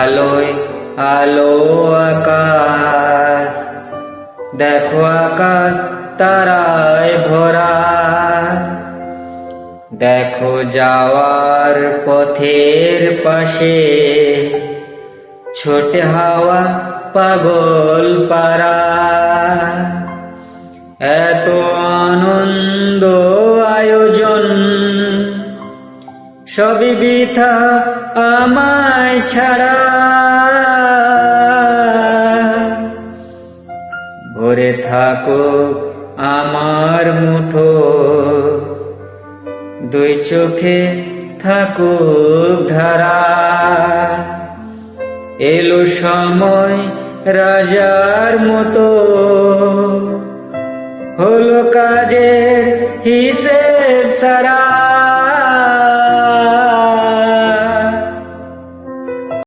আলোয় আলো আকাশ, দেখো আকাশ তারায় ভরা। দেখো যাওয়ার পথের পাশে ছোটে হাওয়া পাগল পারা। এত আনন্দ আয়োজন সবই বৃথা আমায় ছাড়া। ভরে থাকুক আমার মুঠো, দুই চোখে থাকুক ধারা। এলো সময় রাজার মতো, হলো কাজের হিসেব সারা।